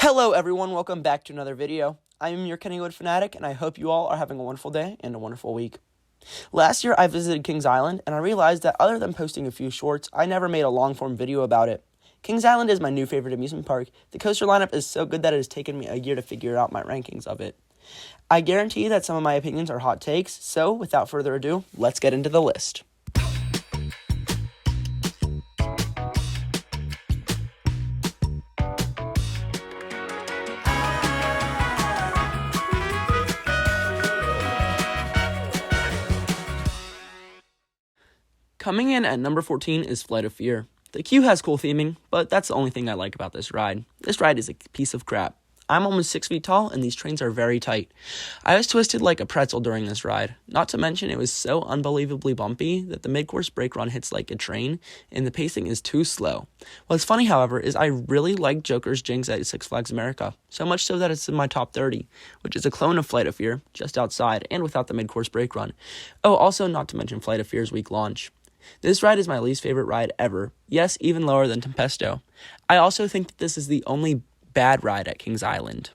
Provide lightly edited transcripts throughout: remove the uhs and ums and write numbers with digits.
Hello everyone, welcome back to another video. I am your Kennywood fanatic, and I hope you all are having a wonderful day and a wonderful week. Last year I visited Kings Island, and I realized that other than posting a few shorts, I never made a long-form video about it. Kings Island is my new favorite amusement park. The coaster lineup is so good that it has taken me a year to figure out my rankings of it. I guarantee that some of my opinions are hot takes, so without further ado, let's get into the list. Coming in at number 14 is Flight of Fear. The queue has cool theming, but that's the only thing I like about this ride. This ride is a piece of crap. I'm almost 6 feet tall, and these trains are very tight. I was twisted like a pretzel during this ride. Not to mention, it was so unbelievably bumpy that the mid-course brake run hits like a train, and the pacing is too slow. What's funny, however, is I really like Joker's Jinx at Six Flags America, so much so that it's in my top 30, which is a clone of Flight of Fear, just outside, and without the mid-course brake run. Oh, also not to mention Flight of Fear's week launch. This ride is my least favorite ride ever. Yes, even lower than Tempesto. I also think that this is the only bad ride at Kings Island.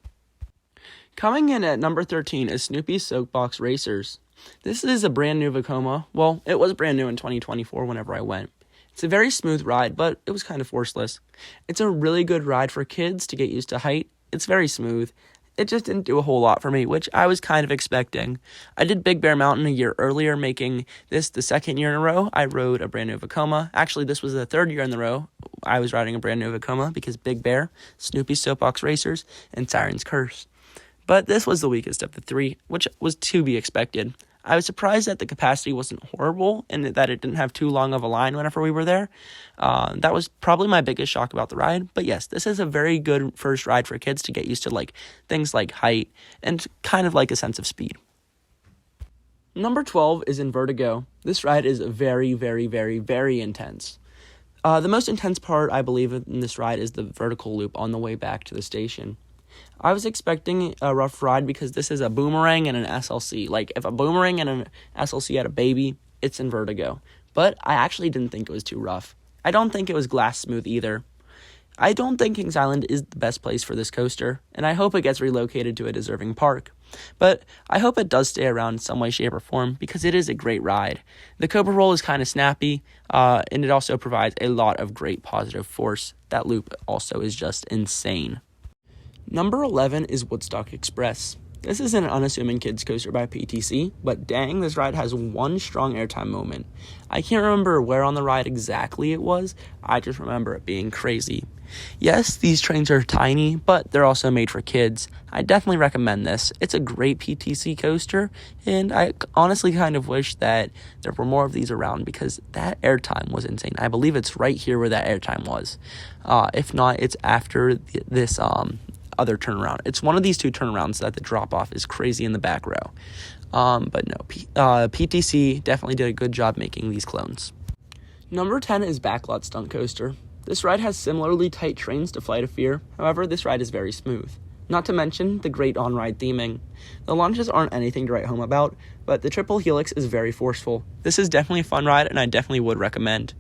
Coming in at number 13 is Snoopy's Soapbox Racers. This is a brand new Vekoma. Well, it was brand new in 2024 whenever I went. It's a very smooth ride, but it was kind of forceless. It's a really good ride for kids to get used to height. It's very smooth. It just didn't do a whole lot for me, which I was kind of expecting. I did Big Bear Mountain a year earlier, making this the second year in a row I rode a brand new Vekoma. Actually, this was the third year in a row I was riding a brand new Vekoma because Big Bear, Snoopy's Soapbox Racers, and Siren's Curse. But this was the weakest of the three, which was to be expected. I was surprised that the capacity wasn't horrible and that it didn't have too long of a line whenever we were there. That was probably my biggest shock about the ride. But yes, this is a very good first ride for kids to get used to things like height and kind of like a sense of speed. Number 12 is Invertigo. This ride is very, very, very, very intense. The most intense part, I believe, in this ride is the vertical loop on the way back to the station. I was expecting a rough ride because this is a boomerang and an SLC. Like, if a boomerang and an SLC had a baby, it's Invertigo. But I actually didn't think it was too rough. I don't think it was glass smooth either. I don't think Kings Island is the best place for this coaster, and I hope it gets relocated to a deserving park. But I hope it does stay around in some way, shape, or form because it is a great ride. The Cobra Roll is kind of snappy, and it also provides a lot of great positive force. That loop also is just insane. Number 11 is Woodstock Express. This is an unassuming kids coaster by PTC, but dang, this ride has one strong airtime moment. I can't remember where on the ride exactly it was, I just remember it being crazy. Yes, these trains are tiny, but they're also made for kids. I definitely recommend this. It's a great PTC coaster, and I honestly kind of wish that there were more of these around because that airtime was insane. I believe it's right here where that airtime was. If not, it's after this other turnaround. It's one of these two turnarounds that the drop-off is crazy in the back row. But no, PTC definitely did a good job making these clones. Number 10 is Backlot Stunt Coaster. This ride has similarly tight trains to Flight of Fear, however, this ride is very smooth. Not to mention the great on-ride theming. The launches aren't anything to write home about, but the triple helix is very forceful. This is definitely a fun ride, and I definitely would recommend.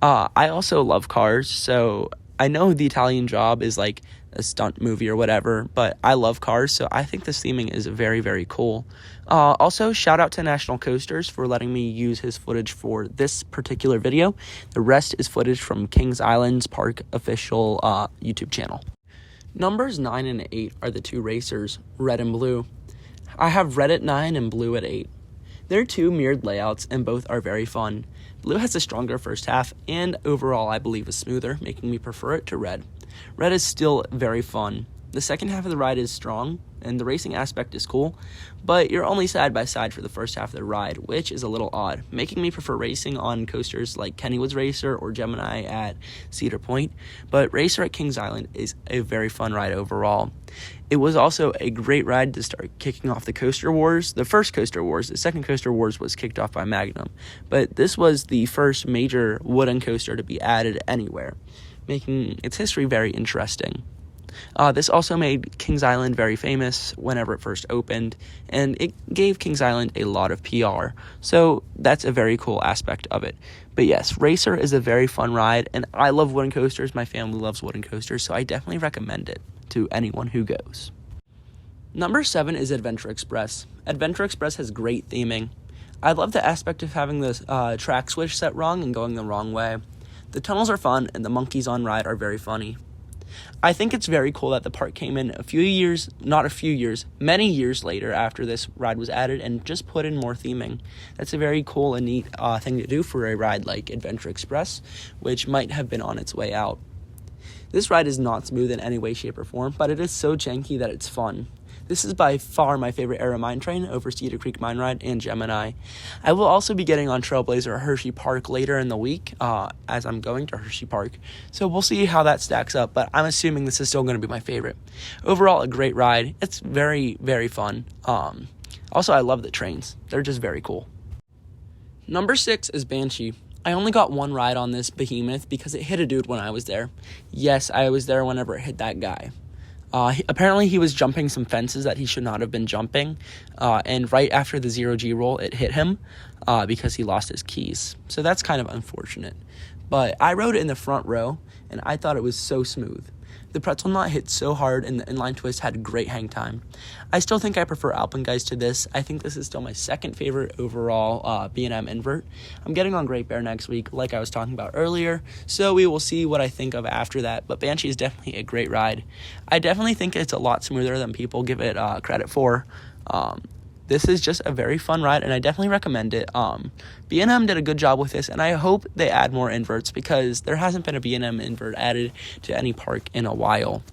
I also love cars, so I know The Italian Job is like a stunt movie or whatever, but I love cars, so I think this theming is very, very cool. Also, shout out to National Coasters for letting me use his footage for this particular video. The rest is footage from Kings Island's park official YouTube channel. Numbers 9 and 8 are the two racers, Red and Blue. I have Red at 9 and Blue at 8. They're two mirrored layouts, and both are very fun. Blue has a stronger first half, and overall I believe is smoother, making me prefer it to Red. Red is still very fun. The second half of the ride is strong, and the racing aspect is cool, but you're only side by side for the first half of the ride, which is a little odd, making me prefer racing on coasters like Kennywood's Racer or Gemini at Cedar Point, but Racer at Kings Island is a very fun ride overall. It was also a great ride to start kicking off the Coaster Wars. The first Coaster Wars, the second Coaster Wars was kicked off by Magnum, but this was the first major wooden coaster to be added anywhere, making its history very interesting. This also made Kings Island very famous whenever it first opened, and it gave Kings Island a lot of PR, so that's a very cool aspect of it. But yes, Racer is a very fun ride, and I love wooden coasters. My family loves wooden coasters, so I definitely recommend it. to anyone who goes. Number 7 is Adventure Express. Adventure Express has great theming. I love the aspect of having the track switch set wrong and going the wrong way. The tunnels are fun, and the monkeys on ride are very funny. I think it's very cool that the park came in many years later after this ride was added and just put in more theming. That's a very cool and neat thing to do for a ride like Adventure Express, which might have been on its way out. This ride is not smooth in any way, shape, or form, but it is so janky that it's fun. This is by far my favorite Arrow Mine Train over Cedar Creek Mine Ride and Gemini. I will also be getting on Trailblazer at Hershey Park later in the week, as I'm going to Hershey Park. So we'll see how that stacks up, but I'm assuming this is still going to be my favorite. Overall, a great ride. It's very, very fun. Also, I love the trains. They're just very cool. Number 6 is Banshee. I only got one ride on this behemoth because it hit a dude when I was there. Yes, I was there whenever it hit that guy. Apparently he was jumping some fences that he should not have been jumping, and right after the 0G roll, it hit him because he lost his keys. So that's kind of unfortunate. But I rode it in the front row, and I thought it was so smooth. The pretzel knot hit so hard, and the inline twist had great hang time. I still think I prefer Alpengeist to this. I think this is still my second favorite overall B&M invert. I'm getting on Great Bear next week, like I was talking about earlier, so we will see what I think of after that, but Banshee is definitely a great ride. I definitely think it's a lot smoother than people give it credit for. This is just a very fun ride, and I definitely recommend it. B&M did a good job with this, and I hope they add more inverts because there hasn't been a B&M invert added to any park in a while.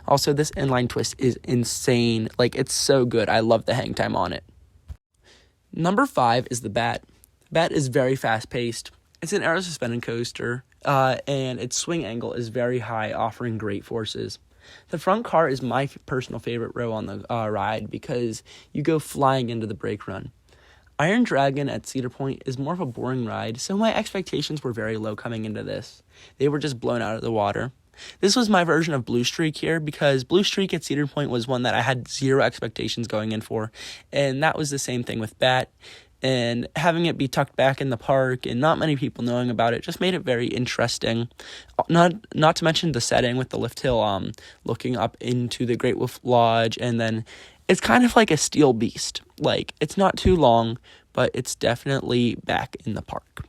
Also, this inline twist is insane. Like, it's so good. I love the hang time on it. Number 5 is the Bat. Bat is very fast-paced. It's an aero suspended coaster, and its swing angle is very high, offering great forces. The front car is my personal favorite row on the ride because you go flying into the brake run. Iron Dragon at Cedar Point is more of a boring ride, so my expectations were very low coming into this. They were just blown out of the water. This was my version of Blue Streak here because Blue Streak at Cedar Point was one that I had zero expectations going in for, and that was the same thing with Bat. And having it be tucked back in the park and not many people knowing about it just made it very interesting. Not to mention the setting with the lift hill looking up into the Great Wolf Lodge, and then it's kind of like a steel beast. Like, it's not too long, but it's definitely back in the park.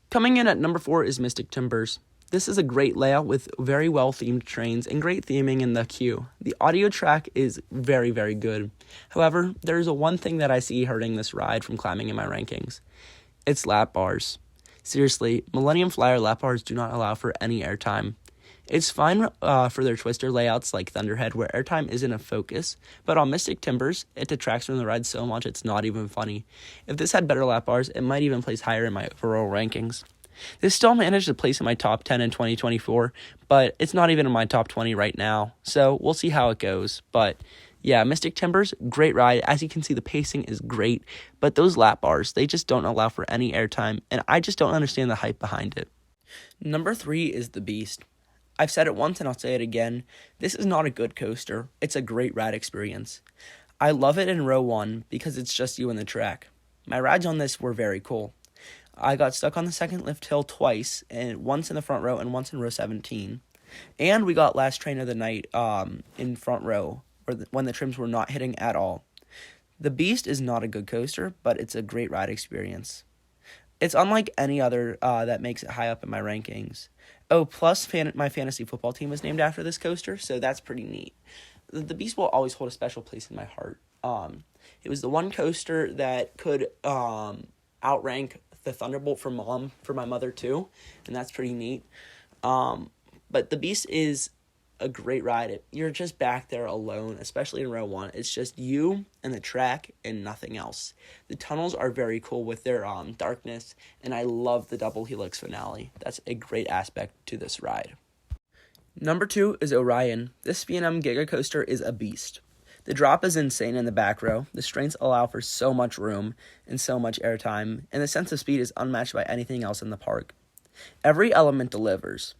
Coming in at number 4 is Mystic Timbers. This is a great layout with very well-themed trains and great theming in the queue. The audio track is very, very good. However, there's one thing that I see hurting this ride from climbing in my rankings. It's lap bars. Seriously, Millennium Flyer lap bars do not allow for any airtime. It's fine for their twister layouts like Thunderhead where airtime isn't a focus, but on Mystic Timbers, it detracts from the ride so much it's not even funny. If this had better lap bars, it might even place higher in my overall rankings. This still managed to place in my top 10 in 2024, but it's not even in my top 20 right now, so we'll see how it goes. But yeah, Mystic Timbers, great ride. As you can see, the pacing is great, but those lap bars, they just don't allow for any airtime, and I just don't understand the hype behind it. Number 3 is the Beast. I've said it once and I'll say it again. This is not a good coaster. It's a great ride experience. I love it in row 1 because it's just you and the track. My rides on this were very cool. I got stuck on the second lift hill twice, and once in the front row and once in row 17. And we got last train of the night in front row when the trims were not hitting at all. The Beast is not a good coaster, but it's a great ride experience. It's unlike any other that makes it high up in my rankings. Oh, plus my fantasy football team was named after this coaster, so that's pretty neat. The Beast will always hold a special place in my heart. It was the one coaster that could outrank the Thunderbolt for my mother too, and that's pretty neat. But the Beast is a great ride. You're just back there alone, especially in row 1. It's just you and the track and nothing else. The tunnels are very cool with their darkness, and I love the double helix finale. That's a great aspect to this ride. Number 2 is Orion. This B&M Giga Coaster is a beast. The drop is insane in the back row. The strengths allow for so much room and so much airtime, and the sense of speed is unmatched by anything else in the park. Every element delivers.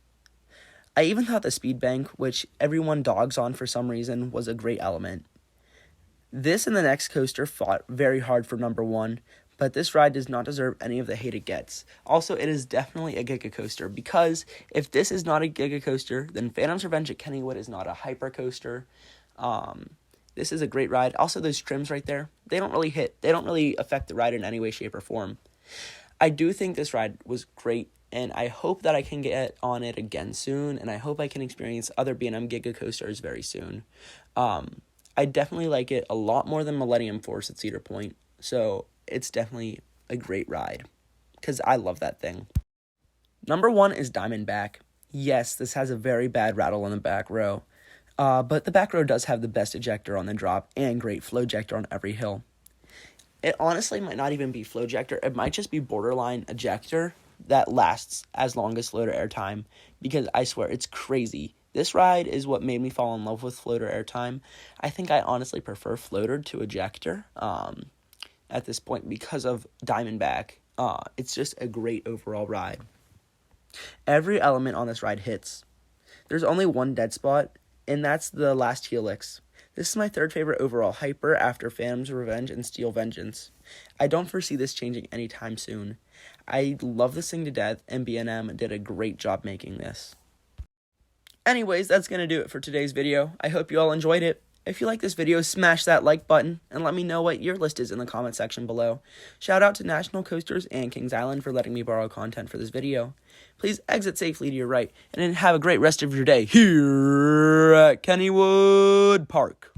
I even thought the speed bank, which everyone dogs on for some reason, was a great element. This and the next coaster fought very hard for number 1, but this ride does not deserve any of the hate it gets. Also, it is definitely a Giga Coaster, because if this is not a Giga Coaster, then Phantom's Revenge at Kennywood is not a Hyper Coaster. This is a great ride. Also, those trims right there, they don't really affect the ride in any way, shape, or form. I do think this ride was great, and I hope that I can get on it again soon, and I hope I can experience other B&M Giga Coasters very soon. I definitely like it a lot more than Millennium Force at Cedar Point, so it's definitely a great ride, because I love that thing. Number 1 is Diamondback. Yes, this has a very bad rattle on the back row, but the back row does have the best ejector on the drop and great flow ejector on every hill. It honestly might not even be flow ejector. It might just be borderline ejector that lasts as long as floater air time, because I swear it's crazy. This ride is what made me fall in love with floater air time. I think I honestly prefer floater to ejector at this point because of Diamondback. It's just a great overall ride. Every element on this ride hits. There's only one dead spot, and that's the last helix. This is my third favorite overall Hyper after Phantom's Revenge and Steel Vengeance. I don't foresee this changing anytime soon. I love this thing to death, and B&M did a great job making this. Anyways, that's going to do it for today's video. I hope you all enjoyed it. If you like this video, smash that like button and let me know what your list is in the comment section below. Shout out to National Coasters and Kings Island for letting me borrow content for this video. Please exit safely to your right and then have a great rest of your day here at Kennywood Park.